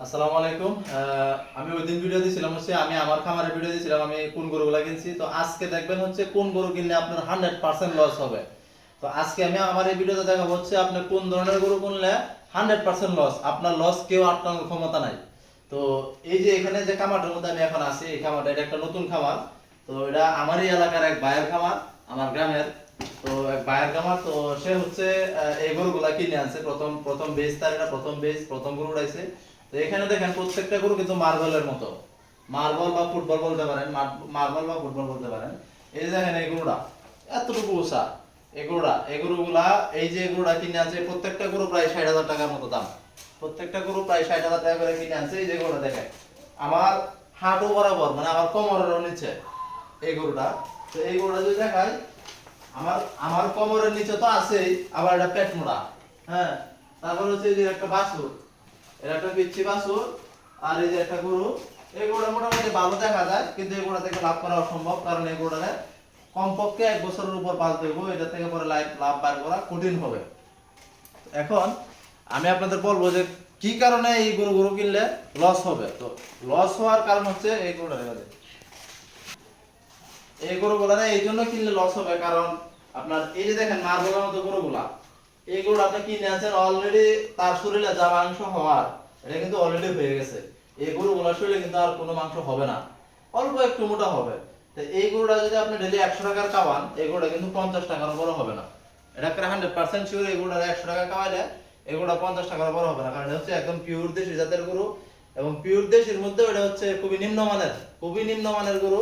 আসসালামু আলাইকুম। আমি ওই দিন ভিডিও দিয়েছিলাম হচ্ছে আমি আমার খামারের ভিডিও দিয়েছিলাম আমি কোন গরুগুলা কিনছি। তো আজকে দেখবেন হচ্ছে কোন গরু কিনলে আপনার 100% লস হবে। তো আজকে আমি আমার এই ভিডিওতে দেখাবো হচ্ছে আপনি কোন ধরনের গরু কিনলে 100% লস, আপনার লস কেউ আটকানোর ক্ষমতা নাই। তো এই যে এখানে যে খামারটার মধ্যে আমি এখন আছি, এই খামারটা এটা একটা নতুন খামার। তো এটা আমারই এলাকার এক ভাইয়ের খামার, আমার গ্রামের। তো এক ভাইয়ের খামার, তো সে হচ্ছে এই গরুগুলা কিনে আনছে। প্রথম প্রথম বেচ, তার এটা প্রথম বেচ, প্রথম গরু উঠাইছে। তো এখানে দেখেন প্রত্যেকটা গরু কিন্তু মার্বেলের মতো, মার্বেল বা ফুটবল বলতে পারেন, মার্বেল বা ফুটবল বলতে পারেন। এই যে দেখেন এই গরুটা এতটুকু উঁচা, এই গরুগুলা, এই যে গরুটা কিনে আনছে প্রত্যেকটা গরু প্রায় 60,000 টাকার মতো দাম। প্রত্যেকটা গরু প্রায় 60,000 টাকা করে কিনে আনছে। এই যে গরুটা দেখেন আমার হাঁটু বরাবর, মানে আমার কোমরের নিচে এই গরুটা। তো এই গরুটা যদি দেখায়, আমার আমার কোমরের নিচে তো আছেই, আবার এটা পেট মোড়া। হ্যাঁ, তারপর হচ্ছে এই যে একটা বাছুর, এটা একটা পিচ্ছি বাছুর। আর এই যে একটা গরু, এই গরুটা মোটামুটি ভালো দেখা যায়, কিন্তু এই গরুটা থেকে লাভ করা অসম্ভব, কারণ এই গরুটাকে কমপক্ষে 1 বছরের উপর পালতে হবে, এটা থেকে পরে লাভ বার করা কঠিন হবে। এখন আমি আপনাদের বলবো যে কি কারণে এই গরু কিনলে লস হবে। তো লস হওয়ার কারণ হচ্ছে এই গরুটা দেখা যায়, এই গরুগুলা এই জন্য কিনলে লস হবে, কারণ আপনার এই যে দেখেন মার্বেলের মতো গরুগুলা, এই গরুটা আপনি কিনে আনছেন অলরেডি, তার শরীরে যা মাংস হওয়ার এটা কিন্তু অলরেডি হয়ে গেছে। এই গরুগুলার শরীরে কিন্তু আর কোনো মাংস হবে না, অল্প একটু মোটা হবে। তো এই গরুটা যদি আপনি ডেলি 100 টাকার খাওয়ান, এই গরুটা কিন্তু 50 টাকার বড় হবে না। এটা প্রায় 100% শিওর, এই গরুটা 100 টাকা খাওয়াইলে এই গরুটা 50 টাকার বড় হবে না, কারণ এটা হচ্ছে একদম পিওর দেশি জাতের গরু। এবং পিওর দেশির মধ্যে এটা হচ্ছে খুবই নিম্নমানের গরু।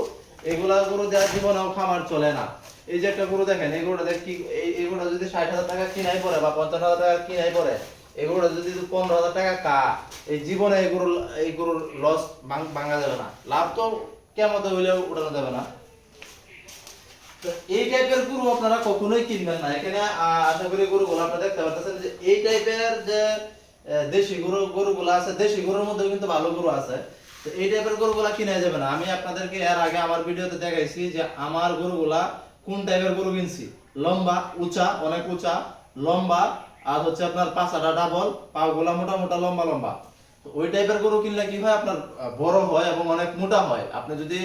এগুলা গরু দেওয়ার জীবনেও খামার চলে না। এই যে একটা গরু দেখেন, এই গরুটা দেখ কি, এই গরুটা যদি 60,000 টাকা কিনাই পড়ে বা 50,000 টাকা কিনাই পড়ে, এই গরুটা যদি 15,000 টাকা এই জীবনে এই গরুর লস ভাঙা যাবে না, লাভ তো কেমন হইলেও উঠানো যাবে না। তো এই টাইপের গরু আপনারা কখনোই কিনবেন না। এখানে আশা করি গরুগুলো আপনারা দেখতে পাচ্ছেন যে এই টাইপের যে দেশি গরুগুলো আছে, দেশি গরুর মধ্যেও কিন্তু ভালো গরু আছে। তো এই টাইপের গরুগুলা কিনা যাবে না। আমি আপনাদেরকে এর আগে আমার ভিডিওতে দেখাইছি যে আমার গরুগুলা কোন টাইপের গরু কিনছি। লম্বা, উঁচা, অনেক উঁচা, লম্বা, আর হচ্ছে আপনার পাছাটা ডাবল, পাগুলা মোটা মোটা, লম্বা লম্বা। তো ওই টাইপের গরু কিনলে কি হয়, আপনার বড় হয় এবং অনেক মোটা হয়। আপনি যদি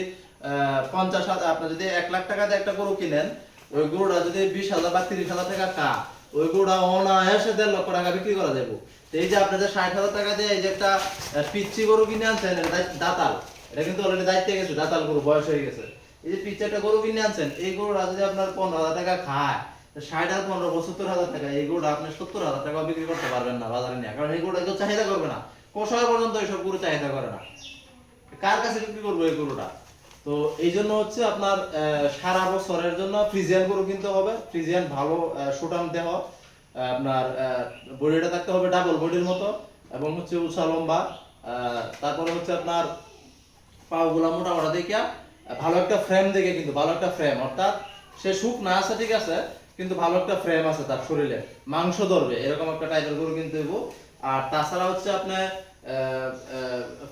50,000, আপনি যদি 1 লাখ টাকা দিয়ে একটা গরু কিনেন, ওই গরুটা যদি 20,000 বা 30,000 টাকা ওই গরুটা অনায়াসে 1.5 লক্ষ টাকা বিক্রি করা যাবে। এই যে আপনাদের 60,000 টাকা দিয়ে এই যে একটা পিচ্ছি গরু কিনে আনছেন, এটা দাতাল, এটা কিন্তু অলরেডি দায়িত্বে গেছে, দাতাল গরু বয়স হয়ে গেছে। এই যে পিচ্ছি একটা গরু কিনে আনছেন, এই গরুটা যদি আপনার 15,000 টাকা খায়, 60 আর 15 75,000 টাকা, এই গরুটা আপনি 70,000 টাকা বিক্রি করতে পারবেন না বাজারে নিয়ে, কারণ এই গরুটা কেউ চাহিদা করবে না। কষায় পর্যন্ত এইসব গরু চাহিদা করে না, কার কাছে বিক্রি করবো এই গরুটা। তো এই জন্য হচ্ছে আপনার সারা বছরের জন্য ফ্রিজিয়ান গরু কিনতে হবে, ফ্রিজিয়ান ভালো সুঠাম দেহ, আপনার বডিটা থাকতে হবে ডাবল বডির মতো, এবং হচ্ছে উঁচা লম্বা। তারপরে হচ্ছে আপনার পাগুলা মোটা মোটা দেখে, ভালো একটা ফ্রেম দেখে, কিন্তু ভালো একটা ফ্রেম, অর্থাৎ সে সুখ না আছে ঠিক আছে, কিন্তু ভালো একটা ফ্রেম আছে, তার শরীরে মাংস ধরবে, এরকম একটা টাইপের গরু কিনতে হইব। আর তাছাড়া হচ্ছে আপনি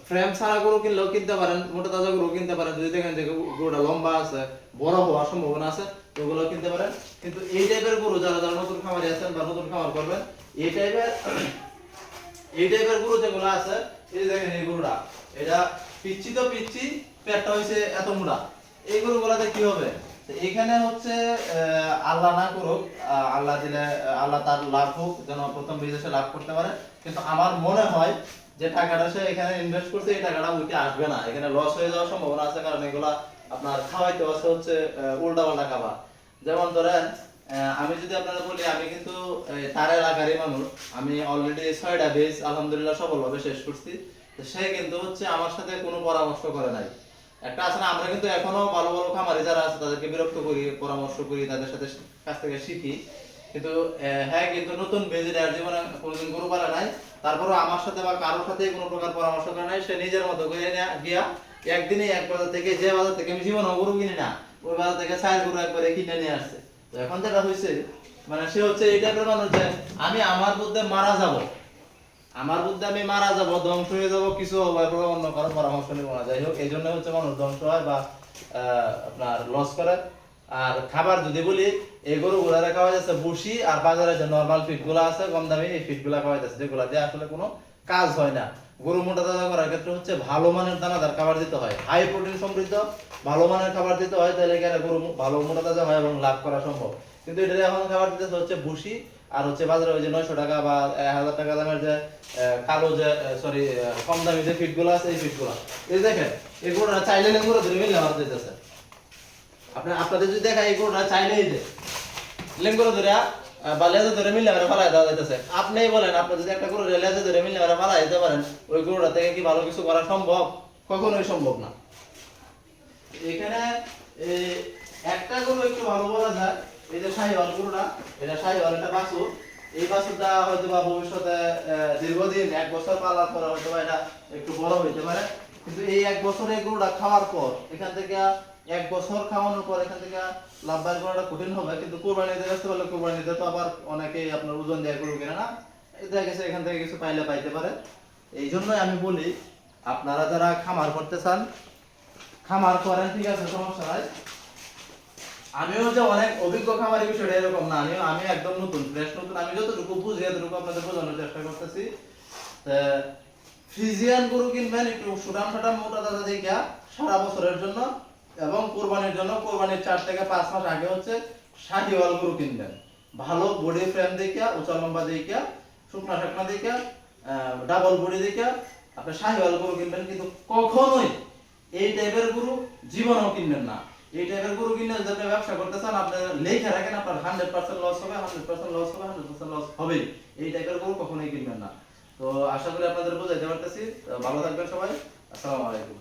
ফ্রেম ছাড়া গরু কিনলেও কিনতে পারেন, মোটা তাজা গরু কিনতে পারেন, যদি দেখেন যে গরুটা লম্বা আছে, বড় হওয়ার সম্ভাবনা আছে, তো ওগুলো কিনতে পারেন। কিন্তু এই টাইপের গরু যারা যারা নতুন খামারি আছেন বা নতুন খামার করবেন, এই টাইপের এই টাইপের গরু যেগুলো আছে, এই দেখেন এই গরুটা, এটা পিচ্ছি তো পিচ্ছি, পেটটা হইছে এত মোটা, এই গরুগুলাতে কি হবে। তো এখানে হচ্ছে আল্লাহ না করুক, আল্লাহ দিলে আল্লাহ তার লাভ হোক, যেন প্রথম বিদেশে লাভ করতে পারে। কিন্তু আমার মনে হয় যে টাকাটা সে এখানে ইনভেস্ট করছে, এই টাকাটা উঠে আসবে না, এখানে লস হয়ে যাওয়ার সম্ভাবনা আছে, কারণ এগুলা আপনার খাওয়াইতে হচ্ছে উল্টা পাল্টা খাবার। যেমন ধরেন আমি যদি আপনারা বলি, আমি কিন্তু তার এলাকারই মানুষ, আমি অলরেডি 6টা বেচ আলহামদুলিল্লাহ সফলভাবে শেষ করছি। তো সে কিন্তু হচ্ছে আমার সাথে কোনো পরামর্শ করে নাই। একটা আছে না, আমরা কিন্তু এখনো ভালো ভালো খামারি যারা আছে তাদেরকে বিরক্ত করি, পরামর্শ করি, তাদের সাথে কাছ থেকে শিখি। কিন্তু হ্যাঁ, কিন্তু নতুন বেজে আর জীবনে কোনোদিন গরু পালা নাই, তারপরও আমার সাথে বা কারোর সাথে কোনো প্রকার পরামর্শ করে নাই, সে নিজের মতো করে গিয়া একদিনে এক বাজার থেকে, যে বাজার থেকে আমি জীবনে গরু কিনি না, ওই বাজার থেকে 4 গরু একবারে কিনে নিয়ে আসছে। তো এখন যেটা হয়েছে, মানে সে হচ্ছে এই টাইপের মানুষ যে আমি আমার বুদ্ধে মারা যাব, আমি মারা যাব, ধ্বংস হয়ে যাব, কিছু হবে, অন্য কারো পরামর্শ নিব না। যাই হোক, এই জন্য হচ্ছে মানুষ ধ্বংস হয় বা আপনার লস করে। আর খাবার যদি বলি, এই গরুগুলা খাওয়া যাচ্ছে ভুসি, আর বাজারে যে নরমাল ফিড গুলা আছে কম দামি, এই ফিড গুলা খাওয়া যাচ্ছে, যেগুলা দিয়ে আসলে কোনো কাজ হয় না। গরু মোটা তাজা করার ক্ষেত্রে হচ্ছে ভালো মানের দানাদার খাবার দিতে হয়, হাই প্রোটিন সমৃদ্ধ ভালো মানের খাবার দিতে হয়, তাহলে কি গরু ভালো মোটা তাজা হয় এবং লাভ করা সম্ভব। কিন্তু এটা এখন খাবার দিতে হচ্ছে ভুসি, আর হচ্ছে বাজারে ওই যে 900 টাকা বা 1000 টাকা দামের যে কালো যে সরি কম দামি যে ফিট গুলো আছে, এই ফিট গুলো এই দেখেন এই গরুটা চাইলে লেঙ্গুরা ধরে মিলে আমার দিতেছে। আপনাদের যদি দেখা এই গরুটা চাইলেই যে লেঙ্গুরা ধরে বা লেজে ধরে মিলে আমরা ফালাই দেওয়া যাইতেছে। আপনিই বলেন, আপনি যদি একটা গরু লেজে ধরে মিলে আমরা ফালাই দিতে পারেন, ওই গরুটা থেকে কি ভালো কিছু করা সম্ভব? কখনোই সম্ভব না। এখানে এই একটা গরু একটু ভালো বলা যায়, এই যে শাহিওয়াল গরুটা, এটা শাহিওয়াল, এটা বাছুর। এই বাছুরটা হয়তো বা ভবিষ্যতে দীর্ঘদিন 1 বছর পালার পরে হয়তো বা এটা একটু বড় হইতে পারে। কিন্তু এই 1 বছর এই গরুটা খাওয়ার পর এখান থেকে 1 বছর খাওয়ানোর পর এখান থেকে লাভ বের করাটা কঠিন হবে। কিন্তু কুরবানিতে ব্যস্ত হলে কুরবানিতে তো আবার অনেকেই আপনার ওজন দিয়ে গরু কিনে না, দেখা গেছে এখান থেকে কিছু পাইলে পাইতে পারে। এই জন্যই আমি বলি, আপনারা যারা খামার করতে চান খামার করেন, ঠিক আছে, সমস্যা নাই। আমিও যে অনেক অভিজ্ঞ খামারি বিষয়টা এরকম না, আমি একদম নতুন, ফ্রেশ নতুন। আমি যতটুকু বুঝি এতটুকু আপনাদের বোঝানোর চেষ্টা করতেছি। ফ্রিজিয়ান গরু কিনবেন একটু সুঠাম সুঠাম মোটা তাজা দেখা সারা বছরের জন্য, এবং কোরবানির জন্য কোরবানির 4 থেকে 5 মাস আগে হচ্ছে শাহিওয়াল গরু কিনবেন। ভালো বডি ফ্রেম দেখা, উঁচা লম্বা দেখা, শুকনা শাকনা দেখা, ডাবল বডি দেখা আপনি শাহিওয়াল গরু কিনবেন। কিন্তু কখনোই এই টাইপের গরু জীবনেও কিনবেন না। এই টাইপের গরু কিনে যদি আপনি ব্যবসা করতে চান, আপনি লেখা রাখেন আপনার 100% লস হবে, 100% লস হবে, 100% লস হবে। এই টাইপের গরু কখনোই কিনবেন না। তো আশা করি আপনাদের বোঝাইতে পারতেছি। ভালো থাকবেন সবাই। আসসালামু আলাইকুম।